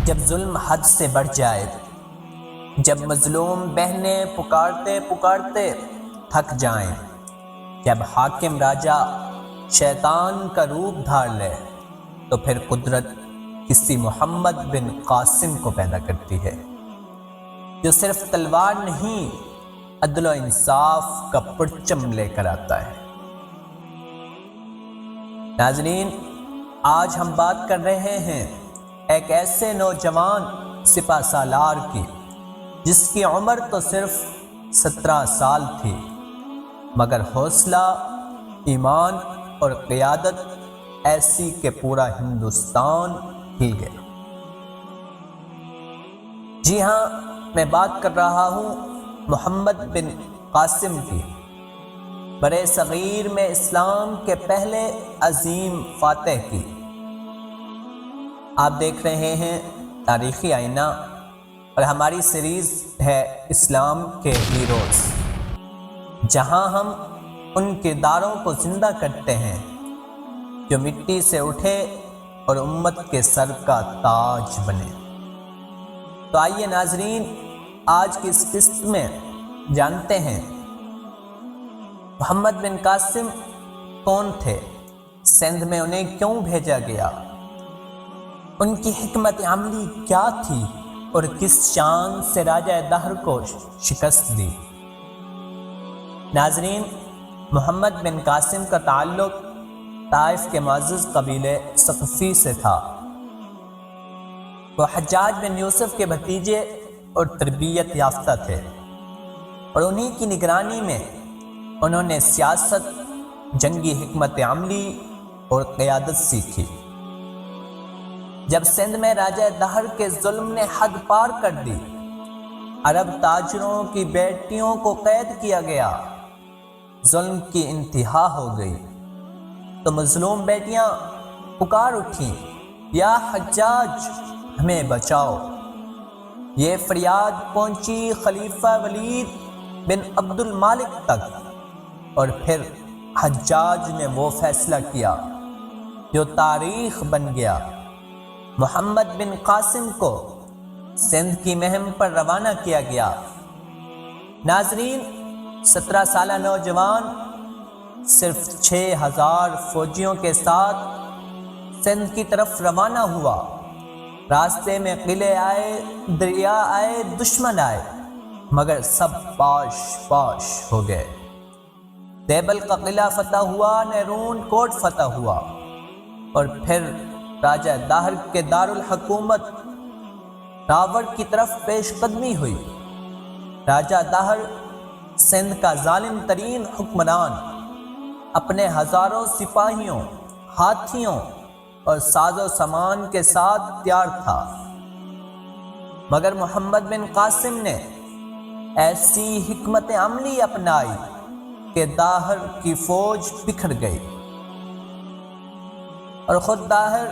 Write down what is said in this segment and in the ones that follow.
جب ظلم حد سے بڑھ جائے، جب مظلوم بہنیں پکارتے پکارتے تھک جائیں، جب حاکم راجہ شیطان کا روپ دھار لے، تو پھر قدرت کسی محمد بن قاسم کو پیدا کرتی ہے جو صرف تلوار نہیں، عدل و انصاف کا پرچم لے کر آتا ہے۔ ناظرین، آج ہم بات کر رہے ہیں ایک ایسے نوجوان سپہ سالار کی جس کی عمر تو صرف 17 سال تھی، مگر حوصلہ، ایمان اور قیادت ایسی کہ پورا ہندوستان ہل گیا۔ جی ہاں، میں بات کر رہا ہوں محمد بن قاسم کی، برے صغیر میں اسلام کے پہلے عظیم فاتح کی۔ آپ دیکھ رہے ہیں تاریخی آئینہ، اور ہماری سیریز ہے اسلام کے ہیروز، جہاں ہم ان کرداروں کو زندہ کرتے ہیں جو مٹی سے اٹھے اور امت کے سر کا تاج بنے۔ تو آئیے ناظرین، آج کی اس قسط میں جانتے ہیں محمد بن قاسم کون تھے، سندھ میں انہیں کیوں بھیجا گیا، ان کی حکمت عملی کیا تھی اور کس شان سے راجہ دہر کو شکست دی۔ ناظرین، محمد بن قاسم کا تعلق طائف کے معزز قبیلے ثقفی سے تھا۔ وہ حجاج بن یوسف کے بھتیجے اور تربیت یافتہ تھے، اور انہی کی نگرانی میں انہوں نے سیاست، جنگی حکمت عملی اور قیادت سیکھی۔ جب سندھ میں راجہ دہر کے ظلم نے حد پار کر دی، عرب تاجروں کی بیٹیوں کو قید کیا گیا، ظلم کی انتہا ہو گئی، تو مظلوم بیٹیاں پکار اٹھیں، یا حجاج ہمیں بچاؤ۔ یہ فریاد پہنچی خلیفہ ولید بن عبد المالک تک، اور پھر حجاج نے وہ فیصلہ کیا جو تاریخ بن گیا۔ محمد بن قاسم کو سندھ کی مہم پر روانہ کیا گیا۔ ناظرین، 17 سالہ نوجوان صرف 6000 فوجیوں کے ساتھ سندھ کی طرف روانہ ہوا۔ راستے میں قلعے آئے، دریا آئے، دشمن آئے، مگر سب پاش پاش ہو گئے۔ دیبل کا قلعہ فتح ہوا، نیرون کوٹ فتح ہوا، اور پھر راجہ دہر کے دارالحکومت راوڑ کی طرف پیش قدمی ہوئی۔ راجہ دہر سندھ کا ظالم ترین حکمران اپنے ہزاروں سپاہیوں، ہاتھیوں اور ساز و سامان کے ساتھ تیار تھا، مگر محمد بن قاسم نے ایسی حکمت عملی اپنائی کہ داہر کی فوج بکھر گئی، اور خود داہر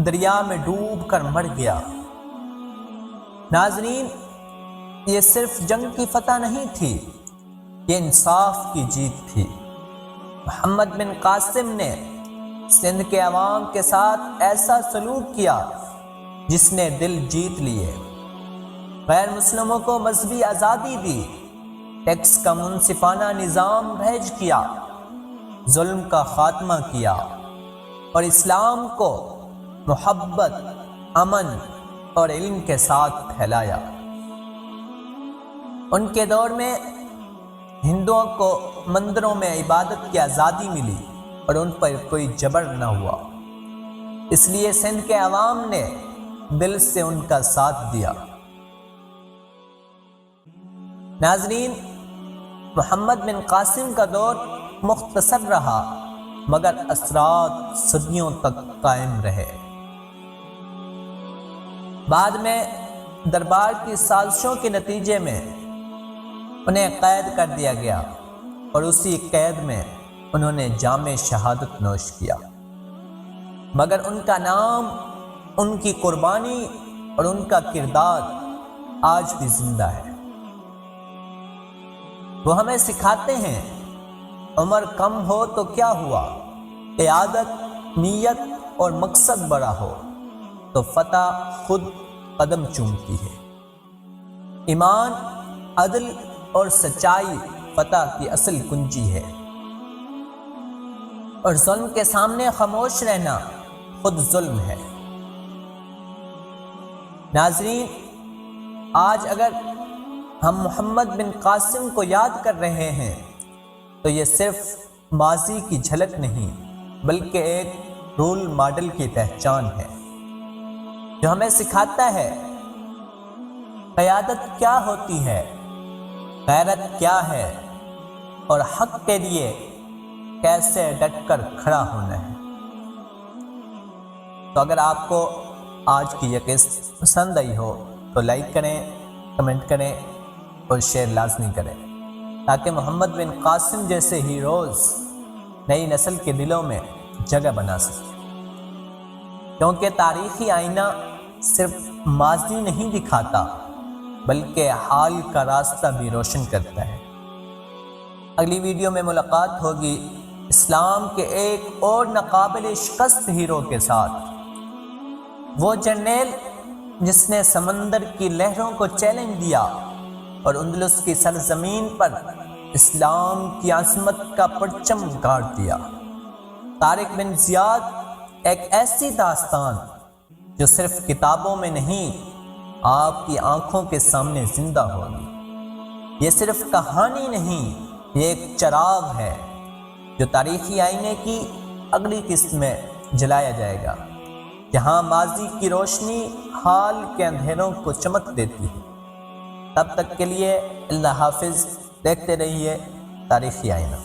دریا میں ڈوب کر مر گیا۔ ناظرین، یہ صرف جنگ کی فتح نہیں تھی، یہ انصاف کی جیت تھی۔ محمد بن قاسم نے سندھ کے عوام کے ساتھ ایسا سلوک کیا جس نے دل جیت لیے۔ غیر مسلموں کو مذہبی آزادی دی، ٹیکس کا منصفانہ نظام رائج کیا، ظلم کا خاتمہ کیا، اور اسلام کو محبت، امن اور علم کے ساتھ پھیلایا۔ ان کے دور میں ہندوؤں کو مندروں میں عبادت کی آزادی ملی اور ان پر کوئی جبر نہ ہوا، اس لیے سندھ کے عوام نے دل سے ان کا ساتھ دیا۔ ناظرین، محمد بن قاسم کا دور مختصر رہا، مگر اثرات صدیوں تک قائم رہے۔ بعد میں دربار کی سازشوں کے نتیجے میں انہیں قید کر دیا گیا، اور اسی قید میں انہوں نے جام شہادت نوش کیا، مگر ان کا نام، ان کی قربانی اور ان کا کردار آج بھی زندہ ہے۔ وہ ہمیں سکھاتے ہیں، عمر کم ہو تو کیا ہوا، قیادت، نیت اور مقصد بڑا ہو تو فتح خود قدم چومتی ہے۔ ایمان، عدل اور سچائی فتح کی اصل کنجی ہے، اور ظلم کے سامنے خاموش رہنا خود ظلم ہے۔ ناظرین، آج اگر ہم محمد بن قاسم کو یاد کر رہے ہیں تو یہ صرف ماضی کی جھلک نہیں بلکہ ایک رول ماڈل کی پہچان ہے، جو ہمیں سکھاتا ہے قیادت کیا ہوتی ہے، غیرت کیا ہے، اور حق کے لیے کیسے ڈٹ کر کھڑا ہونا ہے۔ تو اگر آپ کو آج کی یہ قسط پسند آئی ہو تو لائک کریں، کمنٹ کریں اور شیئر لازمی کریں، تاکہ محمد بن قاسم جیسے ہیروز نئی نسل کے دلوں میں جگہ بنا سکیں، کیونکہ تاریخی آئینہ صرف ماضی نہیں دکھاتا بلکہ حال کا راستہ بھی روشن کرتا ہے۔ اگلی ویڈیو میں ملاقات ہوگی اسلام کے ایک اور ناقابل شکست ہیرو کے ساتھ، وہ جرنیل جس نے سمندر کی لہروں کو چیلنج دیا اور اندلس کی سرزمین پر اسلام کی عظمت کا پرچم گاڑ دیا۔ طارق بن زیاد ایک ایسی داستان جو صرف کتابوں میں نہیں، آپ کی آنکھوں کے سامنے زندہ ہوگی۔ یہ صرف کہانی نہیں، یہ ایک چراغ ہے جو تاریخی آئینے کی اگلی قسط میں جلایا جائے گا، جہاں ماضی کی روشنی حال کے اندھیروں کو چمک دیتی ہے۔ تب تک کے لیے اللہ حافظ، دیکھتے رہیے تاریخی آئینہ۔